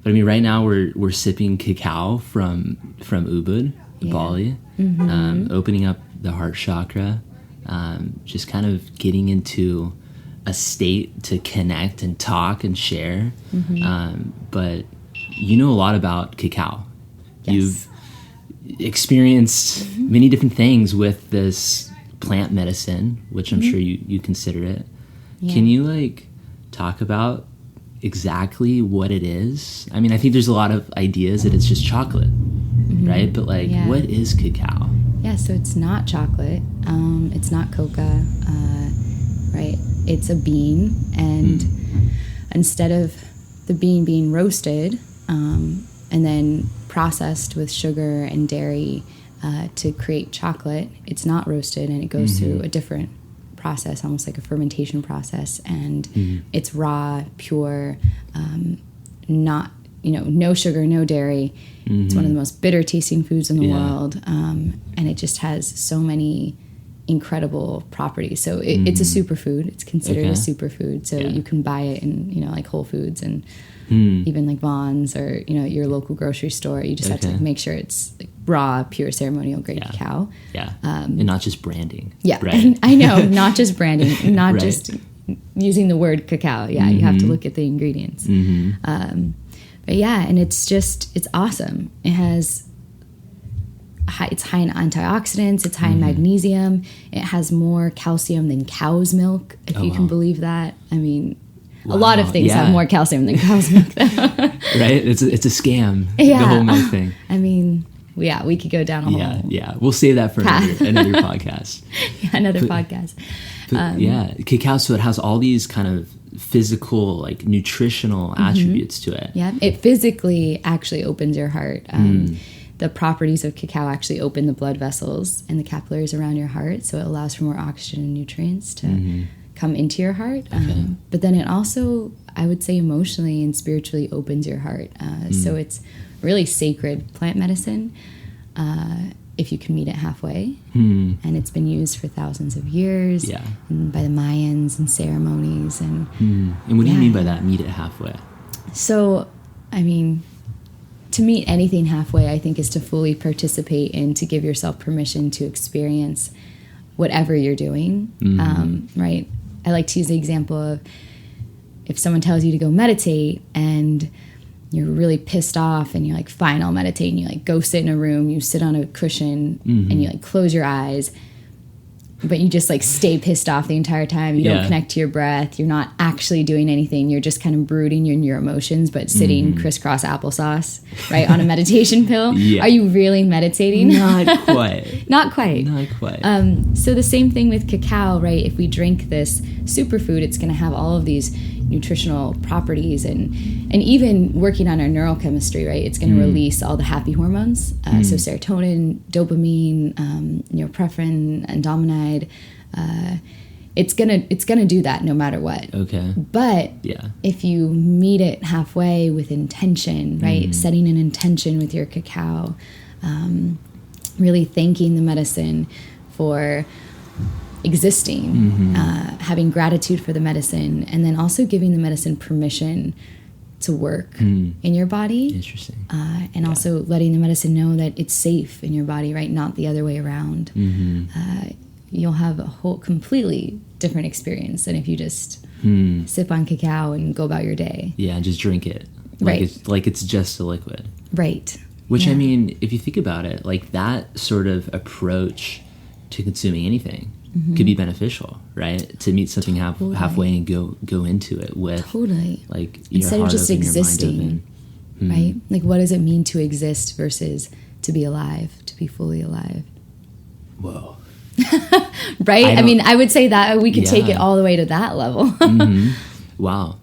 But I mean, right now we're sipping cacao from Ubud, Bali, opening up the heart chakra, just kind of getting into a state to connect and talk and share. But you know a lot about cacao. Yes. You've experienced many different things with this plant medicine, which I'm sure you consider it. Yeah. Can you like talk about exactly what it is? I mean, I think there's a lot of ideas that it's just chocolate, right? But like, what is cacao? Yeah, so it's not chocolate. It's not coca, right? It's a bean, and instead of the bean being roasted and then processed with sugar and dairy to create chocolate, it's not roasted, and it goes through a different process, almost like a fermentation process, and it's raw, pure, not, no sugar, no dairy. It's one of the most bitter tasting foods in the world, and it just has so many incredible properties. So it's a superfood. It's considered a superfood. So you can buy it in like Whole Foods and even like Vaughn's or your local grocery store. You just have to make sure it's like raw, pure, ceremonial grade cacao. And not just branding. Right. I know, not just branding, not just using the word cacao. You have to look at the ingredients. But and it's awesome. It's high in antioxidants. It's high in magnesium. It has more calcium than cow's milk, if you can believe that. I mean, a lot of things have more calcium than cow's milk, though. Right? It's a scam. The whole milk thing. I mean, we could go down a whole We'll save that for another podcast. Another podcast. But, cacao. So it has all these kind of physical, like nutritional attributes to it. Yeah, it physically actually opens your heart. The properties of cacao actually open the blood vessels and the capillaries around your heart, so it allows for more oxygen and nutrients to come into your heart. But then it also, I would say, emotionally and spiritually opens your heart. So it's really sacred plant medicine if you can meet it halfway. And it's been used for thousands of years and by the Mayans and ceremonies. And what do you mean by that, meet it halfway? So, I mean, to meet anything halfway, I think, is to fully participate and to give yourself permission to experience whatever you're doing, right? I like to use the example of if someone tells you to go meditate and you're really pissed off and you're like, fine, I'll meditate, and you like go sit in a room, you sit on a cushion and you like close your eyes, but you just like stay pissed off the entire time. You don't connect to your breath. You're not actually doing anything. You're just kind of brooding in your emotions, but sitting crisscross applesauce, right, on a meditation pill. Are you really meditating? Not quite. Not quite. Not quite. So the same thing with cacao, right? If we drink this superfood, it's going to have all of these nutritional properties and even working on our neurochemistry, right? It's going to release all the happy hormones. So serotonin, dopamine, norepinephrine, andominide. It's gonna do that no matter what. Okay. But if you meet it halfway with intention, right? Setting an intention with your cacao, really thanking the medicine for existing, having gratitude for the medicine, and then also giving the medicine permission to work in your body. Interesting. And also letting the medicine know that it's safe in your body, right? Not the other way around. You'll have a whole completely different experience than if you just sip on cacao and go about your day. Yeah, just drink it. Like it's just a liquid. Right. Which, I mean, if you think about it, like that sort of approach to consuming anything could be beneficial, right? To meet something halfway and go into it with like instead your of just open, existing, right? Like, what does it mean to exist versus to be alive, to be fully alive? Whoa. Right? I mean, I would say that we could take it all the way to that level. Wow.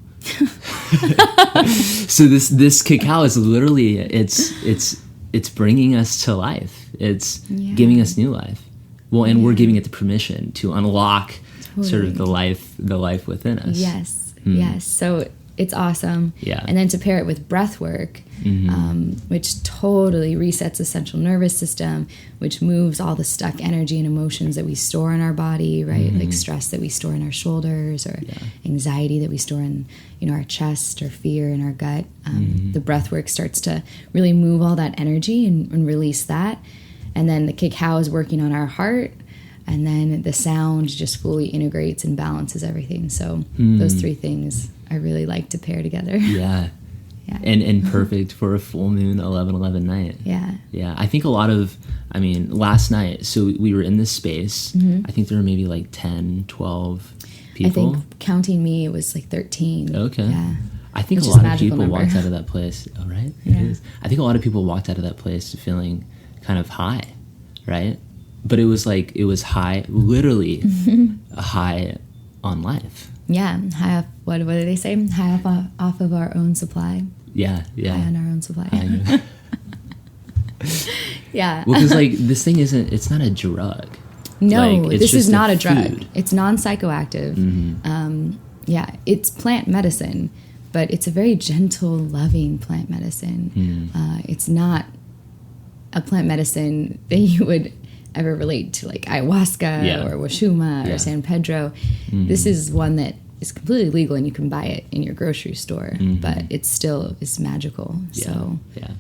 So this cacao is literally it's bringing us to life. It's giving us new life. Well, and we're giving it the permission to unlock sort of the life within us. Yes. Yes. So it's awesome. Yeah. And then to pair it with breath work, which totally resets the central nervous system, which moves all the stuck energy and emotions that we store in our body, right? Like stress that we store in our shoulders, or anxiety that we store in, our chest, or fear in our gut. the breath work starts to really move all that energy and release that. And then the cacao is working on our heart. And then the sound just fully integrates and balances everything. So those three things I really like to pair together. Yeah. Yeah. And perfect for a full moon 11/11 night. Yeah. Yeah. I think last night, so we were in this space. I think there were maybe like 10, 12 people. I think counting me, it was like 13. Okay. Yeah. I think Which a is lot a of people magical walked number. out of that place. Oh, right? Yeah. It is. I think a lot of people walked out of that place feeling kind of high, right? But it was high, literally a high on life. Yeah, high off, what do they say? High off of our own supply. Yeah. High on our own supply. Yeah. Well, because this thing it's not a drug. No, it's this just is not a food. drug. It's non-psychoactive. Yeah, it's plant medicine, but it's a very gentle, loving plant medicine. It's not a plant medicine that you would ever relate to, like ayahuasca or washuma or San Pedro. This is one that is completely legal and you can buy it in your grocery store, but it still is magical. So yeah.